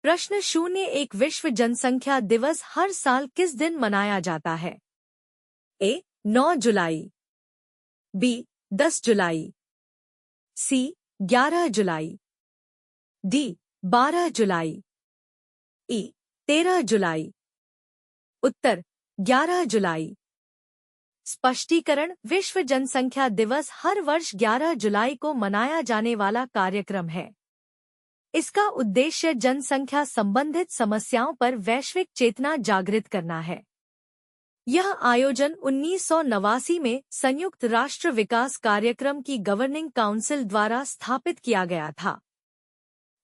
प्रश्न शून्य एक विश्व जनसंख्या दिवस हर साल किस दिन मनाया जाता है? ए 9 जुलाई, बी 10 जुलाई, सी 11 जुलाई, डी 12 जुलाई, ई 13 जुलाई। उत्तर 11 जुलाई। स्पष्टीकरण: विश्व जनसंख्या दिवस हर वर्ष 11 जुलाई को मनाया जाने वाला कार्यक्रम है। इसका उद्देश्य जनसंख्या संबंधित समस्याओं पर वैश्विक चेतना जागृत करना है। यह आयोजन 1989 में संयुक्त राष्ट्र विकास कार्यक्रम की गवर्निंग काउंसिल द्वारा स्थापित किया गया था।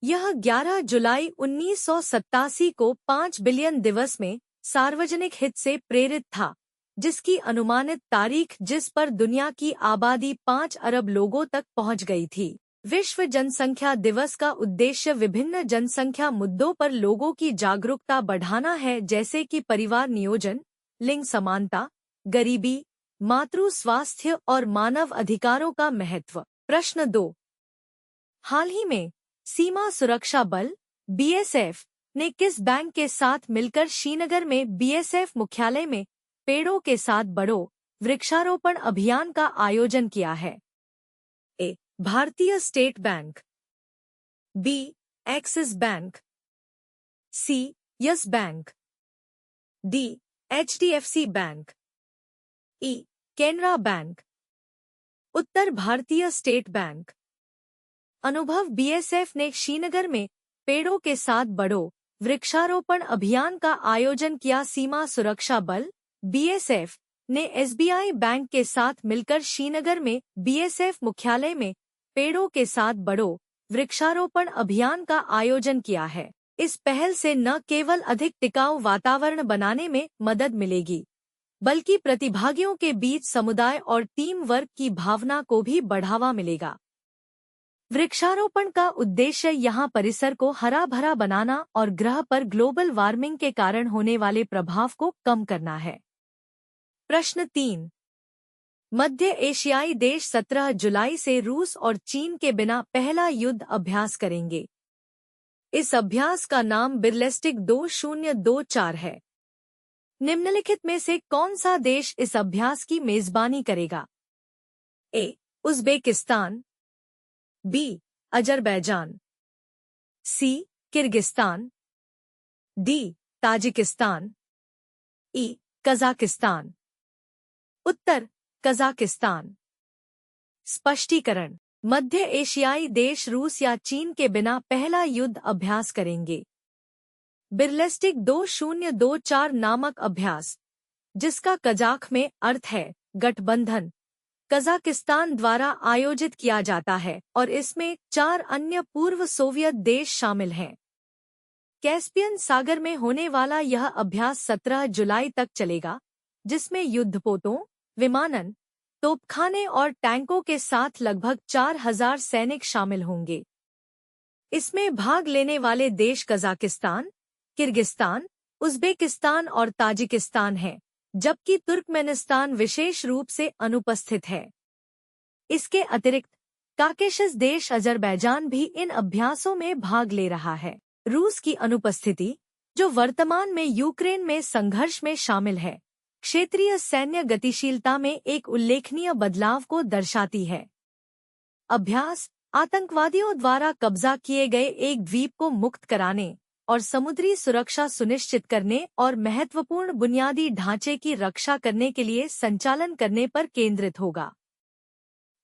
यह 11 जुलाई 1987 को 5 बिलियन दिवस में सार्वजनिक हित से प्रेरित था, जिसकी अनुमानित तारीख जिस पर दुनिया की आबादी 5 अरब लोगों तक पहुंच गई थी। विश्व जनसंख्या दिवस का उद्देश्य विभिन्न जनसंख्या मुद्दों पर लोगों की जागरूकता बढ़ाना है, जैसे कि परिवार नियोजन, लिंग समानता, गरीबी, मातृ स्वास्थ्य और मानव अधिकारों का महत्व। प्रश्न 2। हाल ही में सीमा सुरक्षा बल (बीएसएफ) ने किस बैंक के साथ मिलकर श्रीनगर में बीएसएफ मुख्यालय में पेड़ों के साथ बढ़ो वृक्षारोपण अभियान का आयोजन किया है? ए. भारतीय state bank, B. Axis bank, C. Yes bank, D. HDFC bank, E. Canara bank. उत्तर भारतीय स्टेट बैंक। अनुभव: बीएसएफ ने श्रीनगर में पेड़ों के साथ बढ़ो वृक्षारोपण अभियान का आयोजन किया। सीमा सुरक्षा बल (बीएसएफ) ने एसबीआई बैंक के साथ मिलकर श्रीनगर में बीएसएफ मुख्यालय में पेड़ों के साथ बढ़ो वृक्षारोपण अभियान का आयोजन किया है। इस पहल से न केवल अधिक टिकाऊ वातावरण बनाने में मदद मिलेगी, बल्कि प्रतिभागियों के बीच समुदाय और टीम वर्क की भावना को भी बढ़ावा मिलेगा। वृक्षारोपण का उद्देश्य यहाँ परिसर को हरा भरा बनाना और ग्रह पर ग्लोबल वार्मिंग के कारण होने वाले प्रभाव को कम करना है। प्रश्न 3। मध्य एशियाई देश 17 जुलाई से रूस और चीन के बिना पहला युद्ध अभ्यास करेंगे। इस अभ्यास का नाम बिरलेस्टिक 2024 है। निम्नलिखित में से कौन सा देश इस अभ्यास की मेजबानी करेगा? A. Uzbekistan, B. Azerbaijan, C. Kyrgyzstan, D. Tajikistan, E. Kazakhstan. उत्तर कजाकिस्तान। स्पष्टीकरण: मध्य एशियाई देश रूस या चीन के बिना पहला युद्ध अभ्यास करेंगे। बिरलेस्टिक 2024 नामक अभ्यास, जिसका कजाख में अर्थ है गठबंधन, कजाकिस्तान द्वारा आयोजित किया जाता है और इसमें 4 अन्य पूर्व सोवियत देश शामिल हैं। कैस्पियन सागर में होने वाला यह अभ्यास 17 जुलाई तक चलेगा, जिसमें युद्धपोतों, विमानन, तोपखाने और टैंकों के साथ लगभग 4000 सैनिक शामिल होंगे। इसमें भाग लेने वाले देश कजाकिस्तान, किर्गिस्तान, उज़्बेकिस्तान और ताजिकिस्तान हैं, जबकि तुर्कमेनिस्तान विशेष रूप से अनुपस्थित है। इसके अतिरिक्त काकेशस देश अजरबैजान भी इन अभ्यासों में भाग ले रहा है। रूस की अनुपस्थिति, जो वर्तमान में यूक्रेन में संघर्ष में शामिल है, क्षेत्रीय सैन्य गतिशीलता में एक उल्लेखनीय बदलाव को दर्शाती है। अभ्यास आतंकवादियों द्वारा कब्जा किए गए एक द्वीप को मुक्त कराने और समुद्री सुरक्षा सुनिश्चित करने और महत्वपूर्ण बुनियादी ढांचे की रक्षा करने के लिए संचालन करने पर केंद्रित होगा।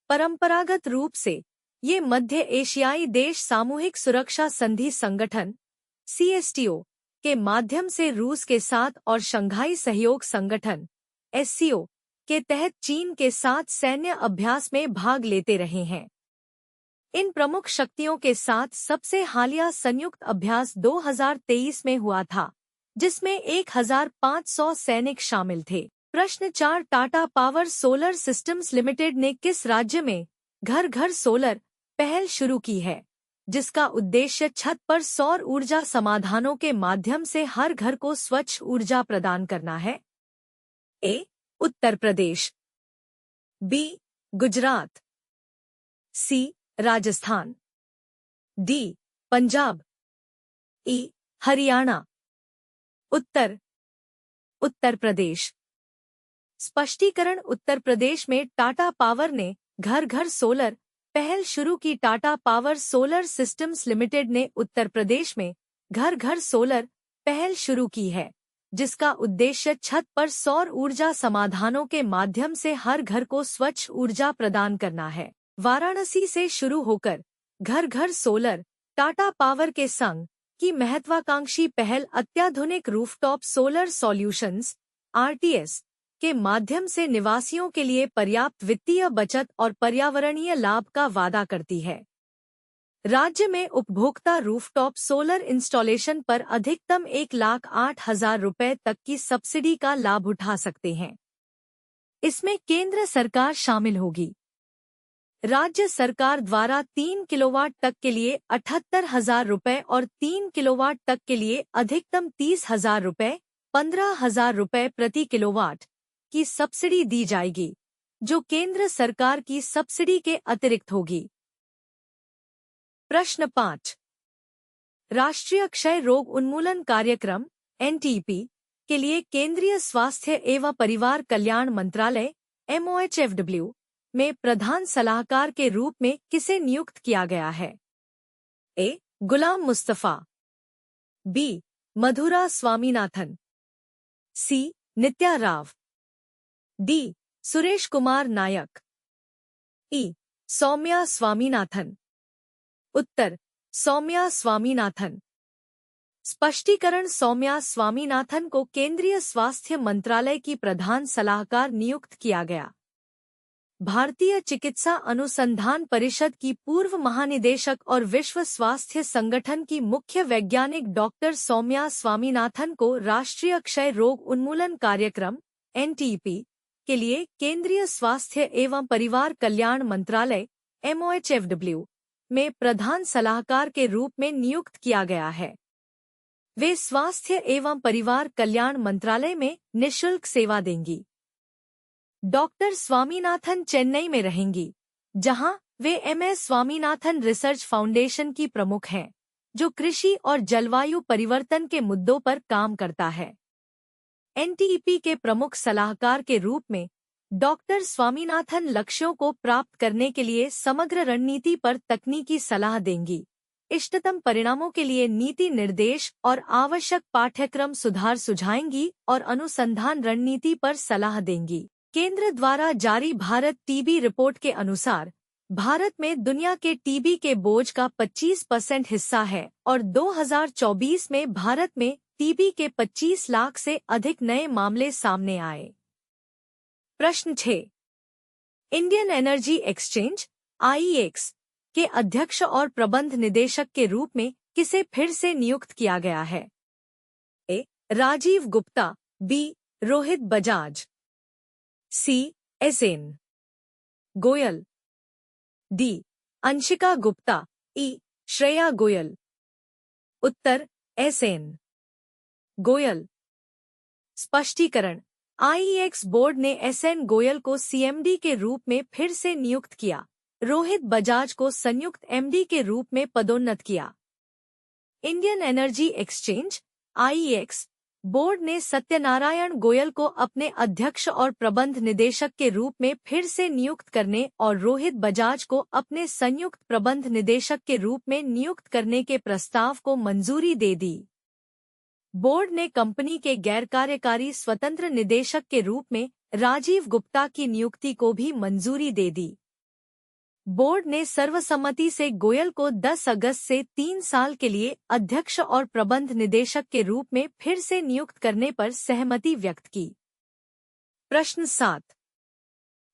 परंपरागत रूप से ये मध्य एशियाई देश सामूहिक सुरक्षा संधि संगठन (CSTO) के माध्यम से रूस के साथ और शंघाई सहयोग संगठन (SCO) के तहत चीन के साथ सैन्य अभ्यास में भाग लेते रहे हैं। इन प्रमुख शक्तियों के साथ सबसे हालिया संयुक्त अभ्यास 2023 में हुआ था, जिसमें 1500 सैनिक शामिल थे। प्रश्न 4। Tata power solar systems limited ने किस राज्य में घर घर सोलर पहल शुरू की है, जिसका उद्देश्य छत पर सौर ऊर्जा समाधानों के माध्यम से हर घर को स्वच्छ ऊर्जा प्रदान करना है? ए. उत्तर प्रदेश, बी. गुजरात, सी. राजस्थान, डी. पंजाब, ई. हरियाणा। उत्तर उत्तर प्रदेश। स्पष्टीकरण उत्तर प्रदेश में टाटा पावर ने घर घर सोलर पहल शुरू की। Tata power solar systems limited ने उत्तर प्रदेश में घर घर सोलर पहल शुरू की है, जिसका उद्देश्य छत पर सौर ऊर्जा समाधानों के माध्यम से हर घर को स्वच्छ ऊर्जा प्रदान करना है। वाराणसी से शुरू होकर घर घर सोलर टाटा पावर के संग की महत्वाकांक्षी पहल अत्याधुनिक रूफटॉप सोलर सॉल्यूशंस आरटीएस के माध्यम से निवासियों के लिए पर्याप्त वित्तीय बचत और पर्यावरणीय लाभ का वादा करती है। राज्य में उपभोक्ता रूफटॉप सोलर इंस्टॉलेशन पर अधिकतम 1,08,000 रुपए तक की सब्सिडी का लाभ उठा सकते हैं। इसमें केंद्र सरकार शामिल होगी। राज्य सरकार द्वारा 3 किलोवाट तक के लिए 78,000 रुपए और 3 किलोवाट तक के लिए अधिकतम 30,000 रुपए, 15,000 रुपए प्रति किलोवाट की सब्सिडी दी जाएगी, जो केंद्र सरकार की सब्सिडी के अतिरिक्त होगी। प्रश्न 5। राष्ट्रीय क्षय रोग उन्मूलन कार्यक्रम एनटीपी के लिए केंद्रीय स्वास्थ्य एवं परिवार कल्याण मंत्रालय MOHFW में प्रधान सलाहकार के रूप में किसे नियुक्त किया गया है? ए. गुलाम मुस्तफा, बी. मधुरा स्वामीनाथन, सी. नित्या राव, डी. सुरेश कुमार नायक, ई. सौम्या स्वामीनाथन। उत्तर सौम्या स्वामीनाथन। स्पष्टीकरण सौम्या स्वामीनाथन को केंद्रीय स्वास्थ्य मंत्रालय की प्रधान सलाहकार नियुक्त किया गया। भारतीय चिकित्सा अनुसंधान परिषद की पूर्व महानिदेशक और विश्व स्वास्थ्य संगठन की मुख्य वैज्ञानिक डॉक्टर सौम्या स्वामीनाथन को राष्ट्रीय क्षय रोग उन्मूलन कार्यक्रम एनटीपी के लिए केंद्रीय स्वास्थ्य एवं परिवार कल्याण मंत्रालय MOHFW में प्रधान सलाहकार के रूप में नियुक्त किया गया है। वे स्वास्थ्य एवं परिवार कल्याण मंत्रालय में निःशुल्क सेवा देंगी। डॉक्टर स्वामीनाथन चेन्नई में रहेंगी, जहां वे MS स्वामीनाथन रिसर्च फाउंडेशन की प्रमुख हैं, जो कृषि और जलवायु परिवर्तन के मुद्दों पर काम करता है। एनटीपी के प्रमुख सलाहकार के रूप में डॉक्टर स्वामीनाथन लक्ष्यों को प्राप्त करने के लिए समग्र रणनीति पर तकनीकी सलाह देंगी, इष्टतम परिणामों के लिए नीति निर्देश और आवश्यक पाठ्यक्रम सुधार सुझाएंगी और अनुसंधान रणनीति पर सलाह देंगी। केंद्र द्वारा जारी भारत टीबी रिपोर्ट के अनुसार भारत में दुनिया के टीबी के बोझ का 25% हिस्सा है और 2024 में भारत में टीबी के 25 लाख से अधिक नए मामले सामने आए। प्रश्न 6। इंडियन एनर्जी एक्सचेंज IEX के अध्यक्ष और प्रबंध निदेशक के रूप में किसे फिर से नियुक्त किया गया है? A. Rajiv Gupta, B. Rohit Bajaj, C. SN Goyal, D. Anshika Gupta, E. Shreya Goyal. उत्तर SN गोयल। स्पष्टीकरण IEX बोर्ड ने SN गोयल को CMD के रूप में फिर से नियुक्त किया, रोहित बजाज को संयुक्त MD के रूप में पदोन्नत किया। Indian energy exchange IEX board ने सत्यनारायण गोयल को अपने अध्यक्ष और प्रबंध निदेशक के रूप में फिर से नियुक्त करने और रोहित बजाज को अपने संयुक्त प्रबंध निदेशक के रूप में नियुक्त करने के प्रस्ताव को मंजूरी दे दी। बोर्ड ने कंपनी के गैरकार्यकारी स्वतंत्र निदेशक के रूप में राजीव गुप्ता की नियुक्ति को भी मंजूरी दे दी। बोर्ड ने सर्वसम्मति से गोयल को 10 अगस्त से 3 साल के लिए अध्यक्ष और प्रबंध निदेशक के रूप में फिर से नियुक्त करने पर सहमति व्यक्त की। प्रश्न 7।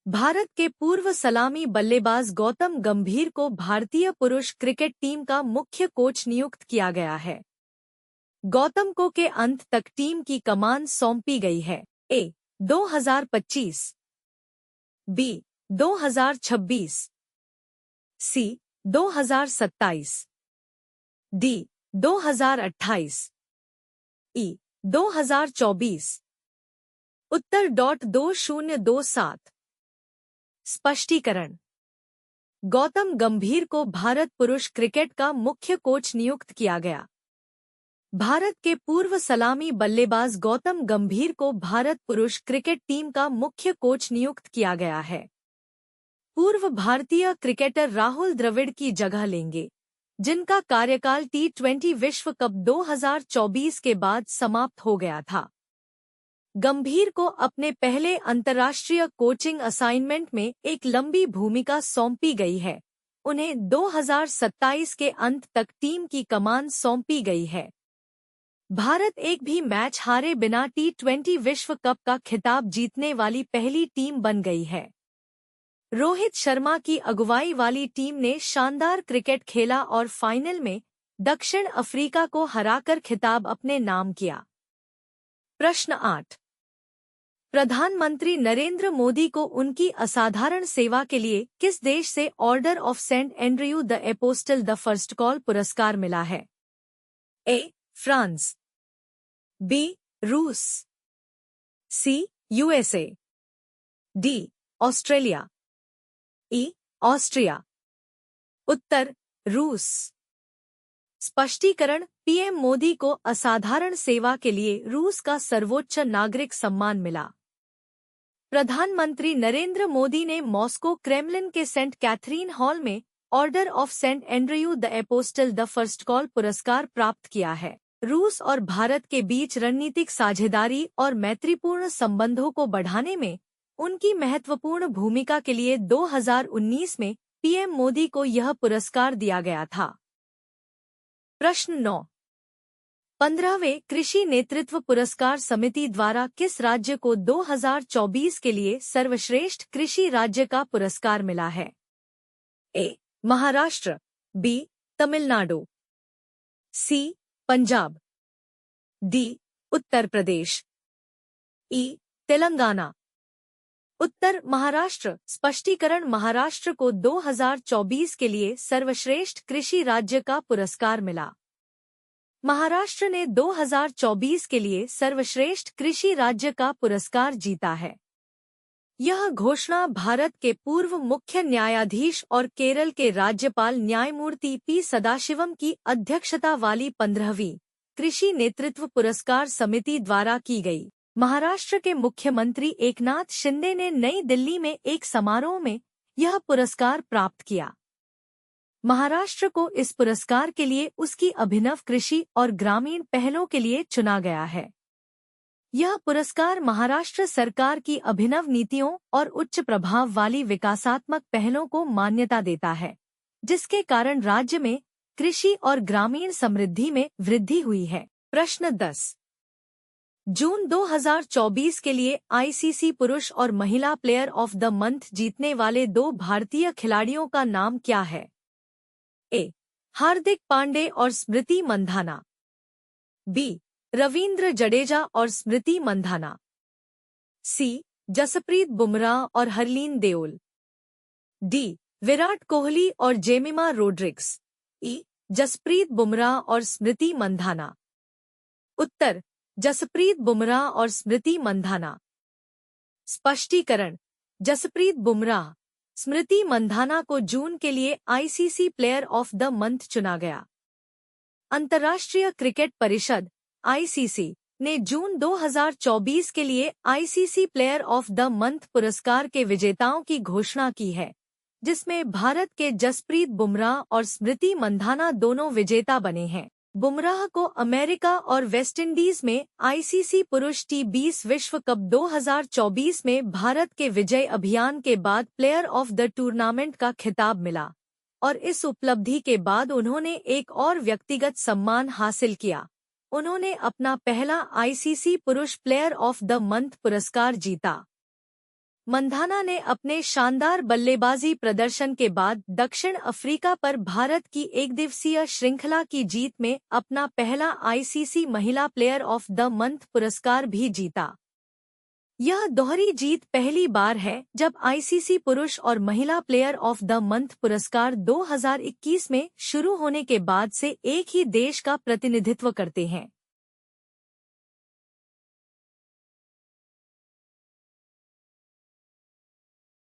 भारत के पूर्व सलामी बल्लेबाज गौतम गंभीर को भारतीय पुरुष क्रिकेट टीम का मुख्य कोच नियुक्त किया गया है। गौतम को के अंत तक टीम की कमान सौंपी गई है। ए. 2025, बी. 2026, सी. 2027, डी. 2028, ई. 2024। उत्तर 2027। स्पष्टीकरण गौतम गंभीर को भारत पुरुष क्रिकेट का मुख्य कोच नियुक्त किया गया। भारत के पूर्व सलामी बल्लेबाज गौतम गंभीर को भारत पुरुष क्रिकेट टीम का मुख्य कोच नियुक्त किया गया है। पूर्व भारतीय क्रिकेटर राहुल द्रविड़ की जगह लेंगे, जिनका कार्यकाल T20 विश्व कप 2024 के बाद समाप्त हो गया था। गंभीर को अपने पहले अंतर्राष्ट्रीय कोचिंग असाइनमेंट में एक लंबी भूमिका सौंपी गई है। उन्हें 2027 के अंत तक टीम की कमान सौंपी गई है। भारत एक भी मैच हारे बिना T20 विश्व कप का खिताब जीतने वाली पहली टीम बन गई है। रोहित शर्मा की अगुवाई वाली टीम ने शानदार क्रिकेट खेला और फाइनल में दक्षिण अफ्रीका को हराकर खिताब अपने नाम किया। प्रश्न 8। प्रधानमंत्री नरेंद्र मोदी को उनकी असाधारण सेवा के लिए किस देश से order of Saint Andrew the apostle the first call पुरस्कार मिला है? ए. France, B. रूस, C. USA, D. Australia, E. Austria. उत्तर रूस। स्पष्टीकरण: पीएम मोदी को असाधारण सेवा के लिए रूस का सर्वोच्च नागरिक सम्मान मिला। प्रधानमंत्री नरेंद्र मोदी ने मॉस्को क्रेमलिन के सेंट कैथरीन हॉल में order of Saint Andrew the apostle the first call पुरस्कार प्राप्त किया है। रूस और भारत के बीच रणनीतिक साझेदारी और मैत्रीपूर्ण संबंधों को बढ़ाने में उनकी महत्वपूर्ण भूमिका के लिए 2019 में पीएम मोदी को यह पुरस्कार दिया गया था। प्रश्न 9। 15वें कृषि नेतृत्व पुरस्कार समिति द्वारा किस राज्य को 2024 के लिए सर्वश्रेष्ठ कृषि राज्य का पुरस्कार मिला है? ए. महाराष्ट्र, बी. तमिलनाडु, सी. पंजाब, डी. उत्तर प्रदेश, ई. तेलंगाना। उत्तर महाराष्ट्र। स्पष्टीकरण: महाराष्ट्र को 2024 के लिए सर्वश्रेष्ठ कृषि राज्य का पुरस्कार मिला। महाराष्ट्र ने 2024 के लिए सर्वश्रेष्ठ कृषि राज्य का पुरस्कार जीता है। यह घोषणा भारत के पूर्व मुख्य न्यायाधीश और केरल के राज्यपाल न्यायमूर्ति पी सदाशिवम की अध्यक्षता वाली 15वीं कृषि नेतृत्व पुरस्कार समिति द्वारा की गई। महाराष्ट्र के मुख्यमंत्री एकनाथ शिंदे ने नई दिल्ली में एक समारोह में यह पुरस्कार प्राप्त किया। महाराष्ट्र को इस पुरस्कार के लिए उसकी अभिनव कृषि और ग्रामीण पहलों के लिए चुना गया है। यह पुरस्कार महाराष्ट्र सरकार की अभिनव नीतियों और उच्च प्रभाव वाली विकासात्मक पहलों को मान्यता देता है, जिसके कारण राज्य में कृषि और ग्रामीण समृद्धि में वृद्धि हुई है। प्रश्न 10। जून 2024 के लिए आईसीसी पुरुष और महिला प्लेयर ऑफ द मंथ जीतने वाले 2 भारतीय खिलाड़ियों का नाम क्या है? ए. हार्दिक पांडे और स्मृति मंधाना, बी. रवींद्र जडेजा और स्मृति मंधाना, सी. जसप्रीत बुमराह और हरलीन देओल, डी. विराट कोहली और जेमिमा रोड्रिग्स, ई. जसप्रीत बुमराह और स्मृति मंधाना। उत्तर जसप्रीत बुमराह और स्मृति मंधाना। स्पष्टीकरण: जसप्रीत बुमराह, स्मृति मंधाना को जून के लिए ICC player of the month चुना गया। अंतर्राष्ट्रीय क्रिकेट परिषद आईसीसी ने जून 2024 के लिए ICC player of the month पुरस्कार के विजेताओं की घोषणा की है, जिसमें भारत के जसप्रीत बुमराह और स्मृति मंधाना दोनों विजेता बने हैं। बुमराह को अमेरिका और वेस्टइंडीज में आईसीसी पुरुष T20 विश्व कप 2024 में भारत के विजय अभियान के बाद प्लेयर ऑफ द टूर्नामेंट का खिताब मिला और इस उपलब्धि के बाद उन्होंने एक और व्यक्तिगत सम्मान हासिल किया। उन्होंने अपना पहला आईसीसी पुरुष प्लेयर ऑफ द मंथ पुरस्कार जीता। मंधाना ने अपने शानदार बल्लेबाजी प्रदर्शन के बाद दक्षिण अफ्रीका पर भारत की एकदिवसीय श्रृंखला की जीत में अपना पहला आईसीसी महिला प्लेयर ऑफ द मंथ पुरस्कार भी जीता। यह दोहरी जीत पहली बार है जब आईसीसी पुरुष और महिला प्लेयर ऑफ द मंथ पुरस्कार 2021 में शुरू होने के बाद से एक ही देश का प्रतिनिधित्व करते हैं।